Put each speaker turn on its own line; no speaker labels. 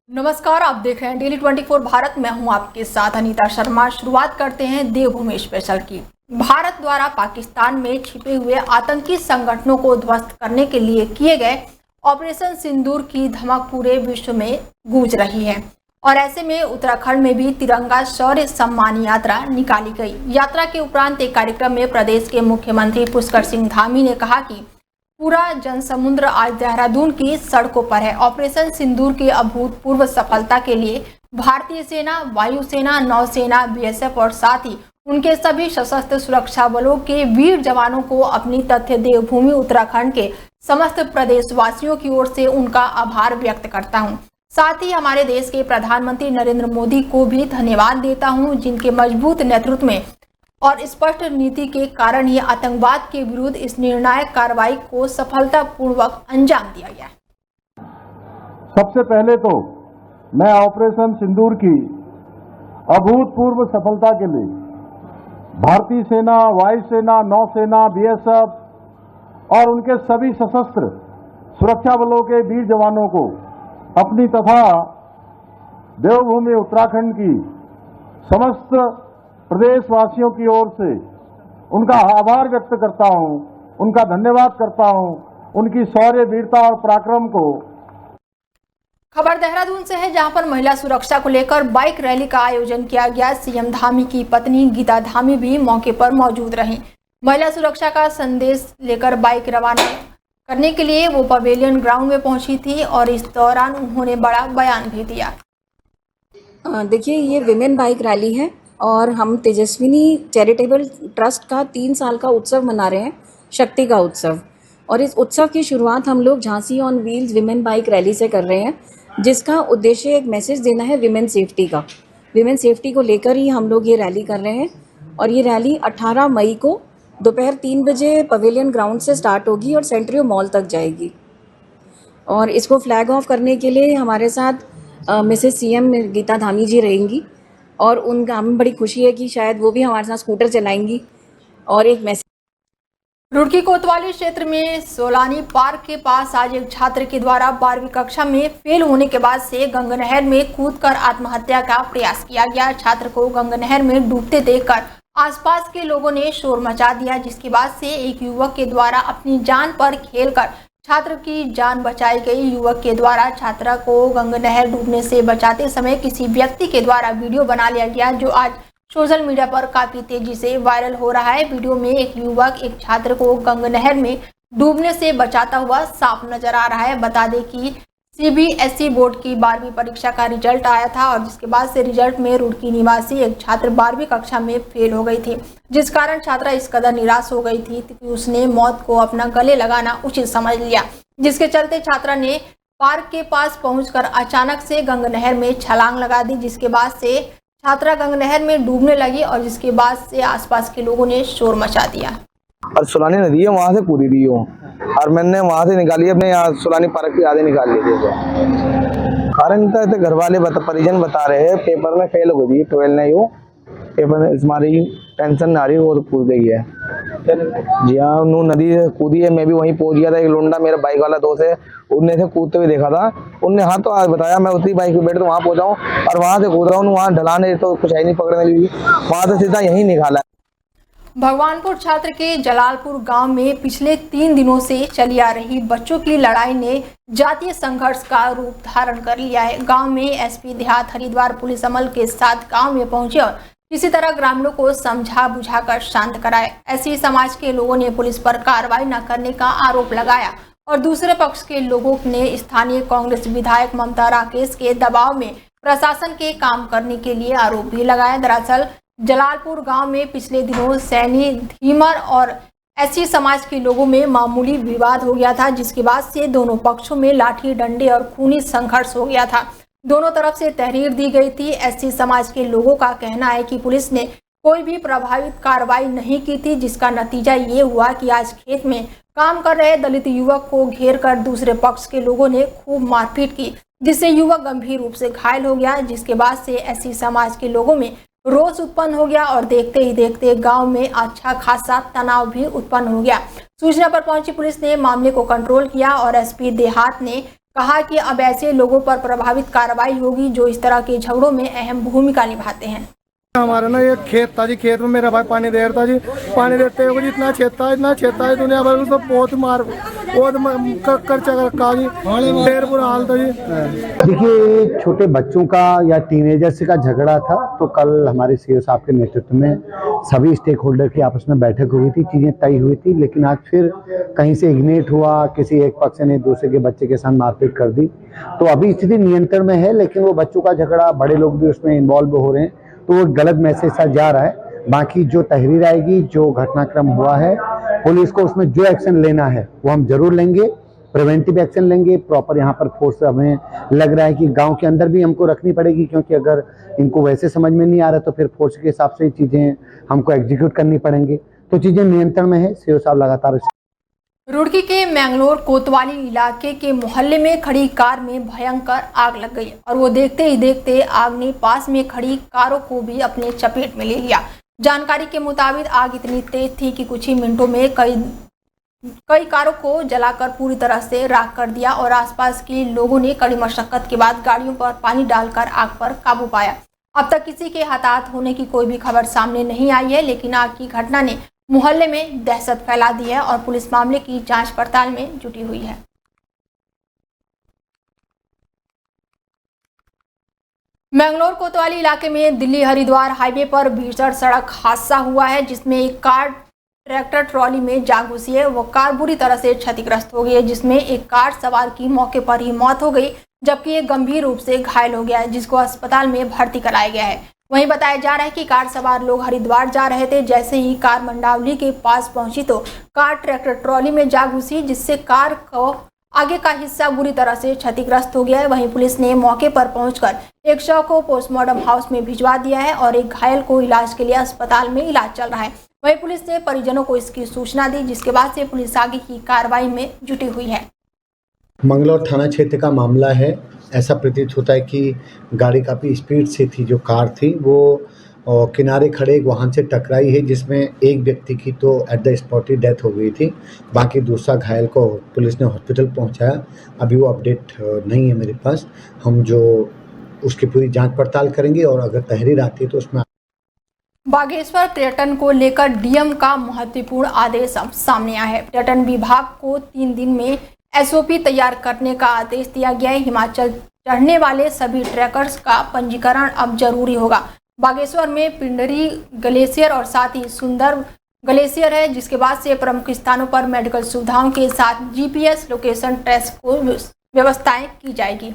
नमस्कार, आप देख रहे हैं डेली 24 भारत। मैं हूं आपके साथ अनीता शर्मा। शुरुआत करते हैं देवभूमि स्पेशल की। भारत द्वारा पाकिस्तान में छिपे हुए आतंकी संगठनों को ध्वस्त करने के लिए किए गए ऑपरेशन सिंदूर की धमक पूरे विश्व में गूंज रही है और ऐसे में उत्तराखंड में भी तिरंगा शौर्य सम्मान यात्रा निकाली गई। यात्रा के उपरांत एक कार्यक्रम में प्रदेश के मुख्यमंत्री पुष्कर सिंह धामी ने कहा कि पूरा जनसमुद्र आज देहरादून की सड़कों पर है। ऑपरेशन सिंदूर की अभूतपूर्व सफलता के लिए भारतीय सेना, वायुसेना, नौसेना, बीएसएफ और साथ ही उनके सभी सशस्त्र सुरक्षा बलों के वीर जवानों को अपनी तथ्य देवभूमि उत्तराखंड के समस्त प्रदेशवासियों की ओर से उनका आभार व्यक्त करता हूं। साथ ही हमारे देश के प्रधानमंत्री नरेंद्र मोदी को भी धन्यवाद देता हूं, जिनके मजबूत नेतृत्व में और स्पष्ट नीति के कारण ही आतंकवाद के विरुद्ध इस निर्णायक कार्रवाई को सफलतापूर्वक अंजाम दिया गया।
सबसे पहले तो मैं ऑपरेशन सिंदूर की अभूतपूर्व सफलता के लिए भारतीय सेना, वायुसेना, नौसेना, बीएसएफ और उनके सभी सशस्त्र सुरक्षा बलों के वीर जवानों को अपनी तथा देवभूमि उत्तराखंड की समस्त प्रदेशवासियों की ओर से उनका आभार व्यक्त करता हूं, उनका धन्यवाद करता हूं, उनकी शौर्य, वीरता और पराक्रम को।
खबर देहरादून से है, जहां पर महिला सुरक्षा को लेकर बाइक रैली का आयोजन किया गया। सीएम धामी की पत्नी गीता धामी भी मौके पर मौजूद रहीं। महिला सुरक्षा का संदेश लेकर बाइक रवाना करने के लिए वो पवेलियन ग्राउंड में पहुंची थी और इस दौरान उन्होंने बड़ा बयान भी दिया।
देखिए, ये विमेन बाइक रैली है और हम तेजस्विनी चैरिटेबल ट्रस्ट का 3 साल का उत्सव मना रहे हैं, शक्ति का उत्सव। और इस उत्सव की शुरुआत हम लोग Jhansi on wheels women bike rally से कर रहे हैं, जिसका उद्देश्य एक मैसेज देना है विमेन सेफ्टी का। विमेन सेफ्टी को लेकर ही हम लोग ये रैली कर रहे हैं और ये रैली 18 मई को दोपहर 3 बजे पवेलियन ग्राउंड से स्टार्ट होगी और सेंट्रियो मॉल तक जाएगी। और इसको फ्लैग ऑफ करने के लिए हमारे साथ मिसेस सीएम गीता धामी जी रहेंगी और उनका हमें बड़ी खुशी है कि शायद वो भी हमारे साथ स्कूटर चलाएंगी और एक मैसेज।
रुड़की कोतवाली क्षेत्र में सोलानी पार्क के पास आज एक छात्र के द्वारा 12वीं कक्षा में फेल होने के बाद से गंगनहर में कूदकर आत्महत्या का प्रयास किया गया। छात्र को गंगनहर में डूबते देखकर आसपास के लोगों ने शोर मचा दिया, जिसके बाद से एक युवक के द्वारा अपनी जान पर खेलकर छात्र की जान बचाई गई। युवक के द्वारा छात्रा को गंगनहर डूबने से बचाते समय किसी व्यक्ति के द्वारा वीडियो बना लिया गया, जो आज सोशल मीडिया पर काफी तेजी से वायरल हो रहा है। वीडियो में एक युवक एक छात्र को गंगनहर में डूबने से बचाता हुआ साफ नजर आ रहा है। बता दें कि सीबीएसई बोर्ड की 12वीं परीक्षा का रिजल्ट आया था और जिसके बाद से रिजल्ट में रुड़की निवासी एक छात्र 12वीं कक्षा में फेल हो गई थी, जिस कारण छात्रा इस कदर निराश हो गई थी कि उसने मौत को अपना गले लगाना उचित समझ लिया, जिसके चलते छात्रा ने पार्क के पास पहुंचकर अचानक से गंगनहर में छलांग लगा दी, जिसके बाद से छात्रा गंगनहर में डूबने लगी और जिसके बाद से आसपास के लोगों ने शोर मचा दिया।
और सुलानी नदी है, वहाँ से कूदी थी वो और मैंने वहाँ से निकाली, अपने यहाँ सुलानी पार्क के आधे निकाल लिए थे। कारण था घर वाले परिजन बता रहे हैं पेपर में फेल हो गई थी 12 नहीं हो पेपर में, हमारी टेंशन आ रही वो तो कूद गई है। जी हाँ, नू नदी से कूदी है। मैं भी वहीं पहुंच गया था। एक लोंडा मेरा बाइक वाला दोस्त है, उनने से कूदते हुए देखा था। उनने हाँ तो आज बताया, मैं उसी बाइक पे बैठे तो वहाँ पहुंचाऊँ और वहाँ से कूद रहा हूँ। वहाँ ढलाने तो कुछ है नहीं पकड़ने लगी, वहाँ से सीधा यहीं निकाला।
भगवानपुर छात्र के जलालपुर गांव में पिछले 3 दिनों से चली आ रही बच्चों की लड़ाई ने जातीय संघर्ष का रूप धारण कर लिया है। गांव में एसपी देहात हरिद्वार पुलिस अमल के साथ गांव में पहुंचे और किसी तरह ग्रामीणों को समझा बुझाकर शांत कराए। ऐसे समाज के लोगों ने पुलिस पर कार्रवाई न करने का आरोप लगाया और दूसरे पक्ष के लोगों ने स्थानीय कांग्रेस विधायक ममता राकेश के दबाव में प्रशासन के काम करने के लिए आरोप भी लगाया। दरअसल जलालपुर गांव में पिछले दिनों सैनी, धीमर और एससी समाज के लोगों में मामूली विवाद हो गया था, जिसके बाद से दोनों पक्षों में लाठी डंडे और खूनी संघर्ष हो गया था। दोनों तरफ से तहरीर दी गई थी। एससी समाज के लोगों का कहना है कि पुलिस ने कोई भी प्रभावित कार्रवाई नहीं की थी, जिसका नतीजा ये हुआ कि आज खेत में काम कर रहे दलित युवक को घेर कर दूसरे पक्ष के लोगों ने खूब मारपीट की, जिससे युवक गंभीर रूप से घायल हो गया, जिसके बाद से एससी समाज के लोगों में रोष उत्पन्न हो गया और देखते ही देखते गांव में अच्छा खासा तनाव भी उत्पन्न हो गया। सूचना पर पहुंची पुलिस ने मामले को कंट्रोल किया और एसपी देहात ने कहा कि अब ऐसे लोगों पर प्रभावित कार्रवाई होगी जो इस तरह के झगड़ों में अहम भूमिका निभाते हैं।
हमारा ना ये खेत था जी, खेत में मेरा भाई पानी दे रहा था जी। पानी देते हुए जी इतना छेद था दुनिया भर उसको बहुत खर्चा रखा जी, ढेर बुरा हाल था जी।
देखिए, छोटे बच्चों का या टीनेजर्स का झगड़ा था, तो कल हमारे सीओ साहब के नेतृत्व में सभी स्टेक होल्डर की आपस में बैठक हुई थी, चीज़ें तय हुई थी। लेकिन आज फिर कहीं से इग्नेट हुआ, किसी एक पक्ष ने दूसरे के बच्चे के साथ मारपीट कर दी। तो अभी स्थिति नियंत्रण में है, लेकिन वो बच्चों का झगड़ा, बड़े लोग भी उसमें इन्वॉल्व हो रहे हैं, तो वो गलत मैसेज सा जा रहा है। बाकी जो तहरीर आएगी, जो घटनाक्रम हुआ है, पुलिस को उसमें जो एक्शन लेना है वो हम जरूर लेंगे, प्रिवेंटिव एक्शन लेंगे। प्रॉपर यहाँ पर फोर्स हमें लग रहा है कि गांव के अंदर भी हमको रखनी पड़ेगी, क्योंकि अगर इनको वैसे समझ में नहीं आ रहा तो फिर फोर्स के हिसाब से चीज़ें हमको एग्जीक्यूट करनी पड़ेंगी। तो चीज़ें नियंत्रण में है, सीओ साहब लगातार।
रुड़की के मैंगलोर कोतवाली इलाके के मोहल्ले में खड़ी कार में भयंकर आग लग गई और वो देखते ही देखते आग ने पास में खड़ी कारों को भी अपने चपेट में ले लिया। जानकारी के मुताबिक आग इतनी तेज थी कि कुछ ही मिनटों में कई कारों को जलाकर पूरी तरह से राख कर दिया और आसपास के लोगों ने कड़ी मशक्कत के बाद गाड़ियों पर पानी डालकर आग पर काबू पाया। अब तक किसी के हताहत होने की कोई भी खबर सामने नहीं आई है, लेकिन आग की घटना ने मोहल्ले में दहशत फैला दी है और पुलिस मामले की जांच पड़ताल में जुटी हुई है। मैंगलोर कोतवाली इलाके में दिल्ली हरिद्वार हाईवे पर भीषण सड़क हादसा हुआ है, जिसमें एक कार ट्रैक्टर ट्रॉली में जा घुसी है। वो कार बुरी तरह से क्षतिग्रस्त हो गई है, जिसमें एक कार सवार की मौके पर ही मौत हो गई, जबकि एक गंभीर रूप से घायल हो गया है, जिसको अस्पताल में भर्ती कराया गया है। वहीं बताया जा रहा है कि कार सवार लोग हरिद्वार जा रहे थे। जैसे ही कार मंडावली के पास पहुंची तो कार ट्रैक्टर ट्रॉली में जा घुसी, जिससे कार को आगे का हिस्सा बुरी तरह से क्षतिग्रस्त हो गया है। वहीं पुलिस ने मौके पर पहुंचकर एक शव को पोस्टमार्टम हाउस में भिजवा दिया है और एक घायल को इलाज के लिए अस्पताल में इलाज चल रहा है। वहीं पुलिस ने परिजनों को इसकी सूचना दी, जिसके बाद से पुलिस आगे की कार्रवाई में जुटी हुई है।
मंगलौर थाना क्षेत्र का मामला है। ऐसा प्रतीत होता है कि गाड़ी काफ़ी स्पीड से थी, जो कार थी वो किनारे खड़े एक वाहन से टकराई है, जिसमें एक व्यक्ति की तो at the spot he death हो गई थी। बाकी दूसरा घायल को पुलिस ने हॉस्पिटल पहुंचाया। अभी वो अपडेट नहीं है मेरे पास। हम जो उसकी पूरी जांच पड़ताल करेंगे और अगर तहरीर आती है तो उसमें।
बागेश्वर पर्यटन को लेकर डीएम का महत्वपूर्ण आदेश अब सामने आया है। पर्यटन विभाग को 3 दिन में एसओपी तैयार करने का आदेश दिया गया है। हिमाचल चढ़ने वाले सभी ट्रैकर्स का पंजीकरण अब जरूरी होगा। बागेश्वर में पिंडरी ग्लेशियर और साथ ही सुंदर ग्लेशियर है, जिसके बाद से प्रमुख स्थानों पर मेडिकल सुविधाओं के साथ जीपीएस लोकेशन ट्रेस को व्यवस्थाएं की जाएगी।